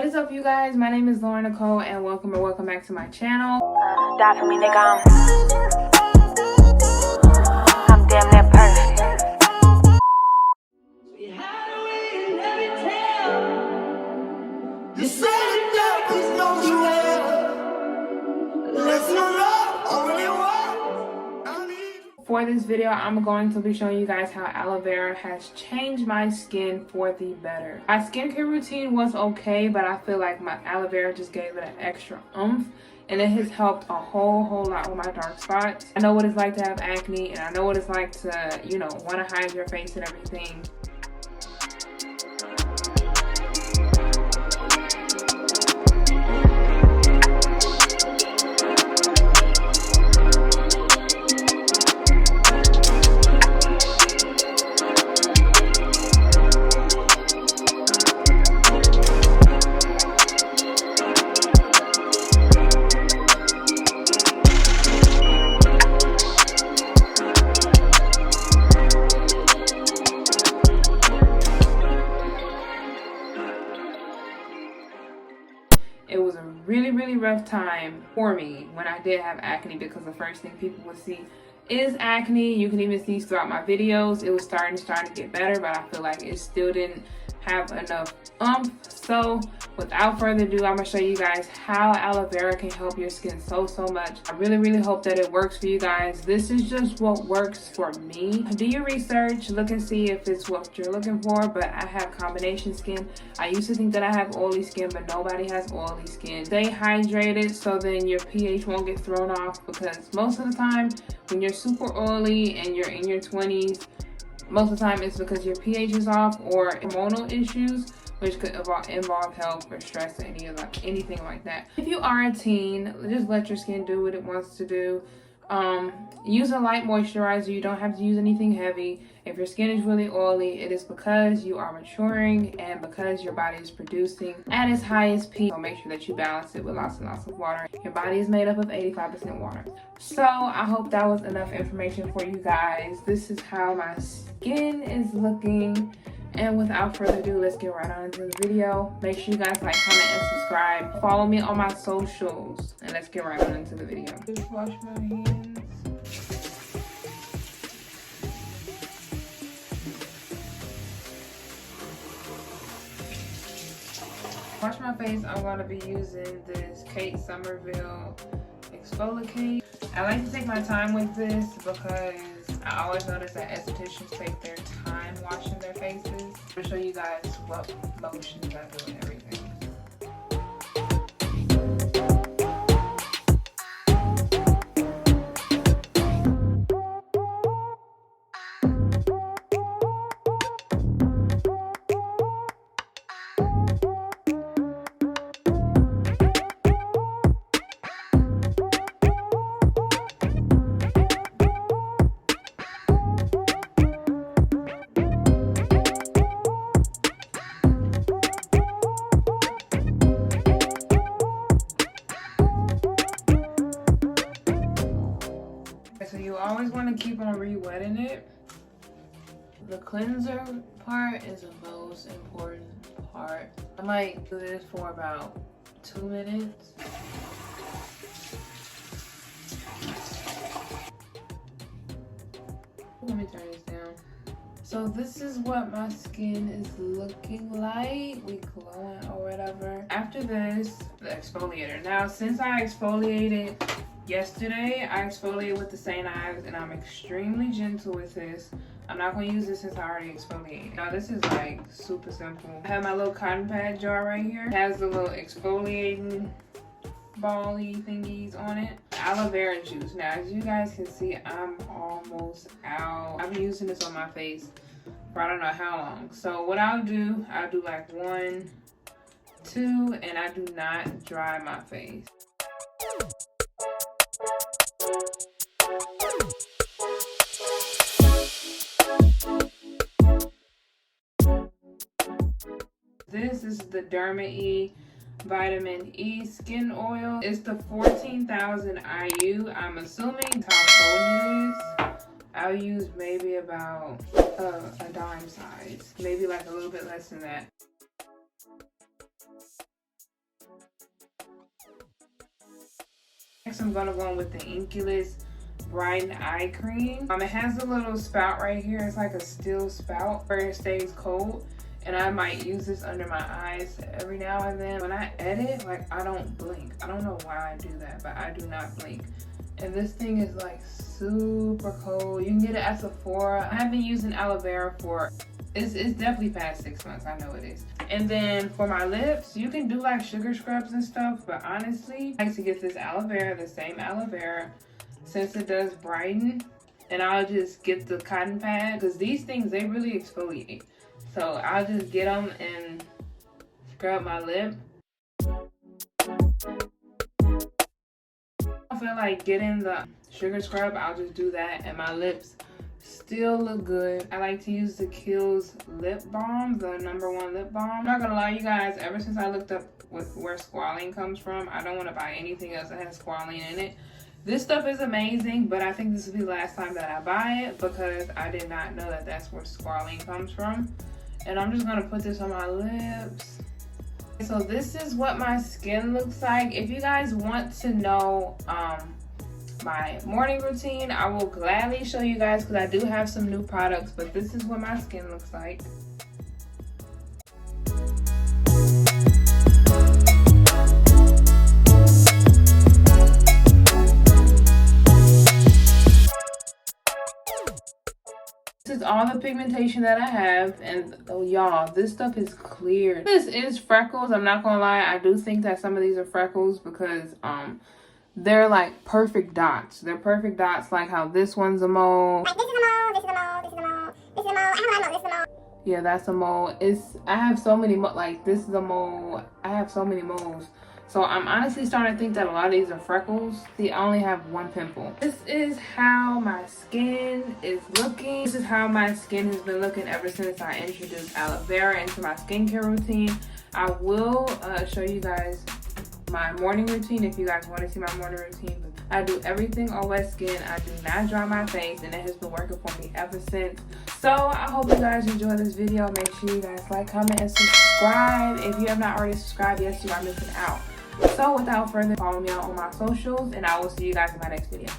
What is up, you guys? My name is Lauren Nicole, and welcome back to my channel. Die for me, nigga. I'm damn near perfect. You said that this knows you well. Let's not only one. I need. For this video, I'm going to be showing you guys how aloe vera has changed my skin for the better. My skincare routine was okay, but I feel like my aloe vera just gave it an extra oomph, and it has helped a whole lot with my dark spots. I know what it's like to have acne, and I know what it's like to, you know, want to hide your face and everything. It was a really rough time for me when I did have acne, because the first thing people would see is acne. You can even see throughout my videos it was starting to get better, but I feel like it still didn't have enough oomph. So without further ado, I'm gonna show you guys how aloe vera can help your skin so much. I really hope that it works for you guys. This is just what works for me. Do your research, look and see if it's what you're looking for. But I have combination skin. I used to think that I have oily skin, but nobody has oily skin. Stay hydrated so then your pH won't get thrown off, because most of the time when you're super oily and you're in your 20s, most of the time it's because your pH is off or hormonal issues, which could involve health or stress or anything like that. If you are a teen, just let your skin do what it wants to do. Use a light moisturizer. You don't have to use anything heavy. If your skin is really oily, it is because you are maturing and because your body is producing at its highest peak. So make sure that you balance it with lots and lots of water. Your body is made up of 85% water. So I hope that was enough information for you guys. This is how my skin is looking. And without further ado, let's get right on into the video. Make sure you guys like, comment, and subscribe. Follow me on my socials. And let's get right on into the video. Just wash my hands. Wash my face. I'm going to be using this KateSomerville Exfolikate. I like to take my time with this because I always notice that estheticians take their time washing their faces. I'm gonna show you guys what motions I do and everything. So you always want to keep on re-wetting it. The cleanser part is the most important part. I might do this for about 2 minutes. Let me turn this down. So this is what my skin is looking like. We glowing or whatever. After this, the exfoliator. Now, since I exfoliated yesterday, I exfoliated with the St. Ives, and I'm extremely gentle with this. I'm not going to use this since I already exfoliated. Now, this is like super simple. I have my little cotton pad jar right here. It has the little exfoliating ball-y thingies on it. Aloe vera juice. Now, as you guys can see, I'm almost out. I've been using this on my face for I don't know how long. So what I'll do like 1, 2, and I do not dry my face. This is the Derma Vitamin E Skin Oil. It's the 14,000 IU. I'm assuming how cold it is. I'll use maybe about a dime size. Maybe like a little bit less than that. Next, I'm gonna go in with the Inculus Brighten Eye Cream. It has a little spout right here. It's like a steel spout where it stays cold. And I might use this under my eyes every now and then. When I edit, like, I don't blink. I don't know why I do that, but I do not blink. And this thing is like super cold. You can get it at Sephora. I have been using Aloe Vera for, it's definitely past 6 months. I know it is. And then for my lips, you can do like sugar scrubs and stuff, but honestly, I like to get this Aloe Vera, the same Aloe Vera, since it does brighten. And I'll just get the cotton pad, because these things, they really exfoliate. So I'll just get them and scrub my lip. I feel like getting the sugar scrub, I'll just do that, and my lips still look good. I like to use the Kiehl's lip balm, the #1 lip balm. I'm not gonna lie, you guys, ever since I looked up with where squalene comes from, I don't want to buy anything else that has squalene in it. This stuff is amazing, but I think this will be the last time that I buy it, because I did not know that that's where squalene comes from. And I'm just gonna put this on my lips. So this is what my skin looks like. If you guys want to know my morning routine, I will gladly show you guys, because I do have some new products, but this is what my skin looks like. This is all the pigmentation that I have, and oh y'all, this stuff is clear. This is freckles. I'm not gonna lie, I do think that some of these are freckles, because they're like perfect dots. They're perfect dots, like how this one's a mole. Like this is a mole, this is a mole, this is a mole, this is a mole. I have a lot of moles, this is a mole. Yeah, that's a mole. I have so many like this is a mole. I have so many moles. So I'm honestly starting to think that a lot of these are freckles. See, I only have one pimple. This is how my skin is looking. This is how my skin has been looking ever since I introduced Aloe Vera into my skincare routine. I will show you guys my morning routine if you guys want to see my morning routine. I do everything on wet skin. I do not dry my face, and it has been working for me ever since. So I hope you guys enjoy this video. Make sure you guys like, comment, and subscribe. If you have not already subscribed, yes, you are missing out. So without further ado, follow me out on my socials, and I will see you guys in my next video.